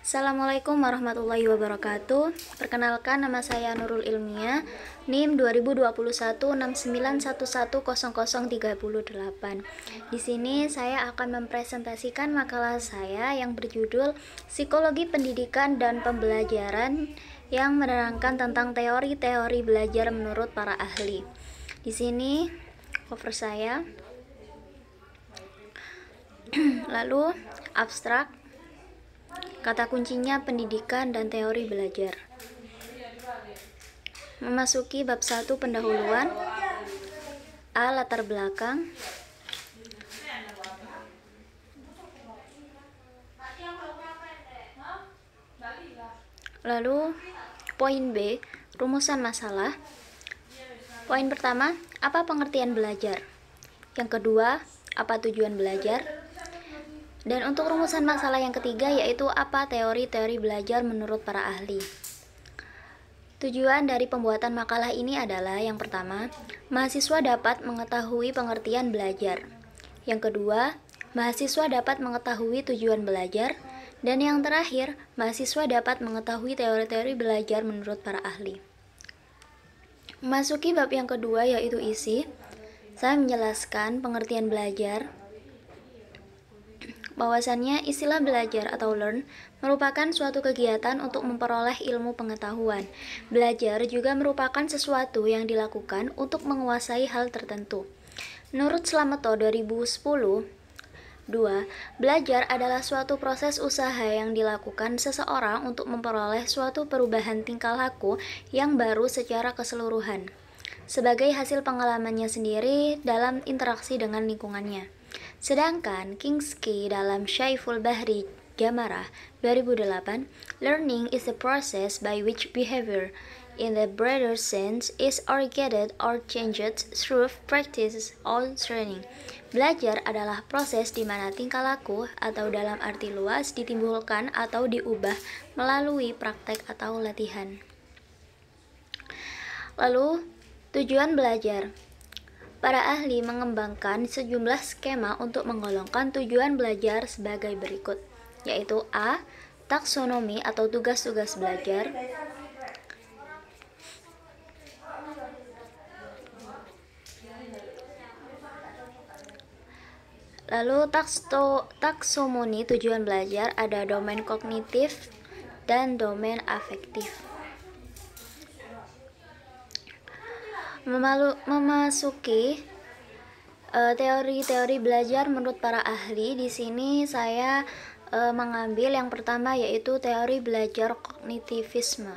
Assalamualaikum warahmatullahi wabarakatuh. Perkenalkan, nama saya Nurul Ilmiah, NIM 202169110038. Di sini saya akan mempresentasikan makalah saya yang berjudul Psikologi Pendidikan dan Pembelajaran yang menerangkan tentang teori-teori belajar menurut para ahli. Di sini cover saya. Lalu abstrak. Kata kuncinya pendidikan dan teori belajar. Memasuki bab 1 pendahuluan. A. Latar belakang. Lalu poin B, rumusan masalah. Poin pertama, apa pengertian belajar? Yang kedua, apa tujuan belajar? Dan untuk rumusan masalah yang ketiga, yaitu apa teori-teori belajar menurut para ahli. Tujuan dari pembuatan makalah ini adalah yang pertama, mahasiswa dapat mengetahui pengertian belajar. Yang kedua, mahasiswa dapat mengetahui tujuan belajar. Dan yang terakhir, mahasiswa dapat mengetahui teori-teori belajar menurut para ahli. Memasuki bab yang kedua, yaitu isi, saya menjelaskan pengertian belajar. Bahwasannya istilah belajar atau learn merupakan suatu kegiatan untuk memperoleh ilmu pengetahuan. Belajar juga merupakan sesuatu yang dilakukan untuk menguasai hal tertentu. Menurut Slameto 2010, 2. Belajar adalah suatu proses usaha yang dilakukan seseorang untuk memperoleh suatu perubahan tingkah laku yang baru secara keseluruhan, sebagai hasil pengalamannya sendiri dalam interaksi dengan lingkungannya. Sedangkan Kinsky dalam Syaiful Bahri Jamarah 2008, learning is a process by which behavior, in the broader sense, is originated or changed through practice or training. Belajar adalah proses di mana tingkah laku atau dalam arti luas ditimbulkan atau diubah melalui praktek atau latihan. Lalu, tujuan belajar. Para ahli mengembangkan sejumlah skema untuk menggolongkan tujuan belajar sebagai berikut, yaitu A. Taksonomi atau tugas-tugas belajar. Lalu taksomoni tujuan belajar ada domain kognitif dan domain afektif. Memasuki teori-teori belajar menurut para ahli, di sini saya mengambil yang pertama, yaitu teori belajar kognitivisme,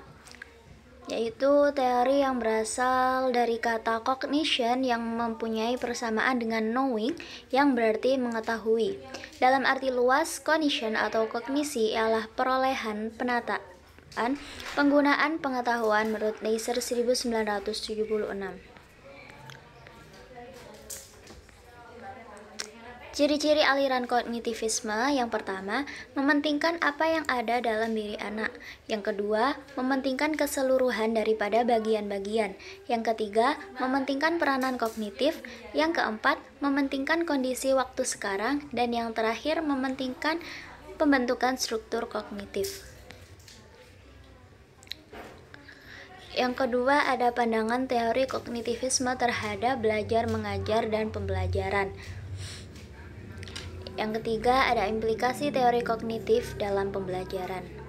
yaitu teori yang berasal dari kata cognition yang mempunyai persamaan dengan knowing yang berarti mengetahui. Dalam arti luas, cognition atau kognisi ialah perolehan penataan penggunaan pengetahuan menurut Neisser 1976. Ciri-ciri aliran kognitivisme, yang pertama, mementingkan apa yang ada dalam diri anak. Yang kedua, mementingkan keseluruhan daripada bagian-bagian. Yang ketiga, mementingkan peranan kognitif. Yang keempat, mementingkan kondisi waktu sekarang. Dan yang terakhir, mementingkan pembentukan struktur kognitif. Yang kedua, ada pandangan teori kognitivisme terhadap belajar, mengajar, dan pembelajaran. Yang ketiga, ada implikasi teori kognitif dalam pembelajaran.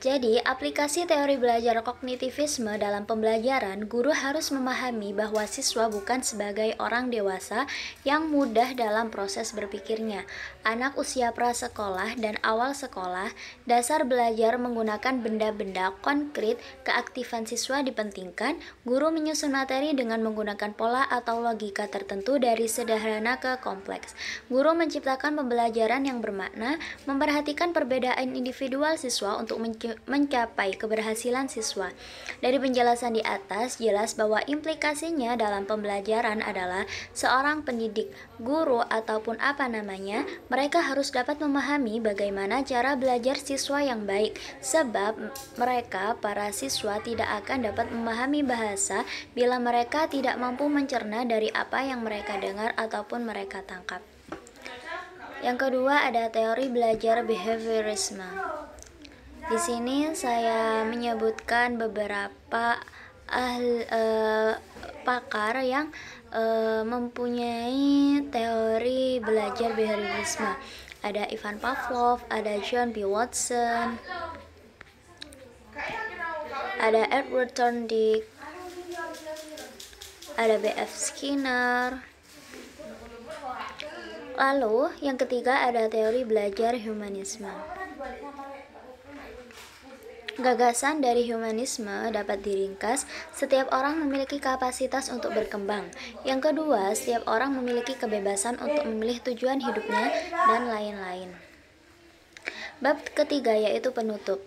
Jadi, aplikasi teori belajar kognitivisme dalam pembelajaran, guru harus memahami bahwa siswa bukan sebagai orang dewasa yang mudah dalam proses berpikirnya. Anak usia prasekolah dan awal sekolah, dasar belajar menggunakan benda-benda konkret, keaktifan siswa dipentingkan. Guru menyusun materi dengan menggunakan pola atau logika tertentu dari sederhana ke kompleks. Guru menciptakan pembelajaran yang bermakna, memperhatikan perbedaan individual siswa untuk mencapai keberhasilan siswa. Dari penjelasan di atas, jelas bahwa implikasinya dalam pembelajaran adalah seorang pendidik, guru, ataupun apa namanya, mereka harus dapat memahami bagaimana cara belajar siswa yang baik, sebab mereka, para siswa, tidak akan dapat memahami bahasa bila mereka tidak mampu mencerna dari apa yang mereka dengar ataupun mereka tangkap. Yang kedua ada teori belajar behaviorisme. Di sini saya menyebutkan beberapa pakar yang mempunyai teori belajar behaviorisme. Ada Ivan Pavlov, ada John B. Watson, ada Edward Thorndike, ada B.F. Skinner. Lalu yang ketiga ada teori belajar humanisme. Gagasan dari humanisme dapat diringkas, setiap orang memiliki kapasitas untuk berkembang. Yang kedua, setiap orang memiliki kebebasan untuk memilih tujuan hidupnya, dan lain-lain. Bab ketiga yaitu penutup.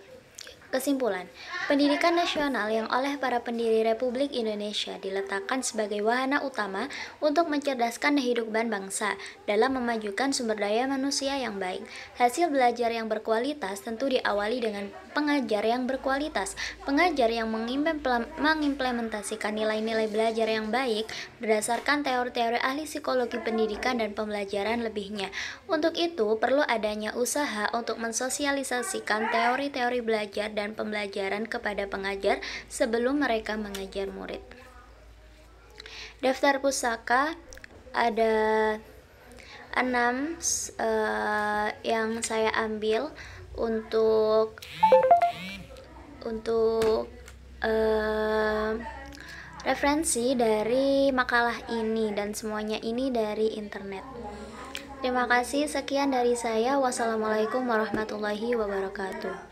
Kesimpulan, pendidikan nasional yang oleh para pendiri Republik Indonesia diletakkan sebagai wahana utama untuk mencerdaskan kehidupan bangsa dalam memajukan sumber daya manusia yang baik. Hasil belajar yang berkualitas tentu diawali dengan pengajar yang berkualitas, pengajar yang mengimplementasikan nilai-nilai belajar yang baik berdasarkan teori-teori ahli psikologi pendidikan dan pembelajaran lebihnya. Untuk itu, perlu adanya usaha untuk mensosialisasikan teori-teori belajar dan pembelajaran kepada pengajar sebelum mereka mengajar murid. Daftar pusaka ada 6 yang saya ambil untuk referensi dari makalah ini, dan semuanya ini dari internet. Terima kasih, sekian dari saya. Wassalamualaikum warahmatullahi wabarakatuh.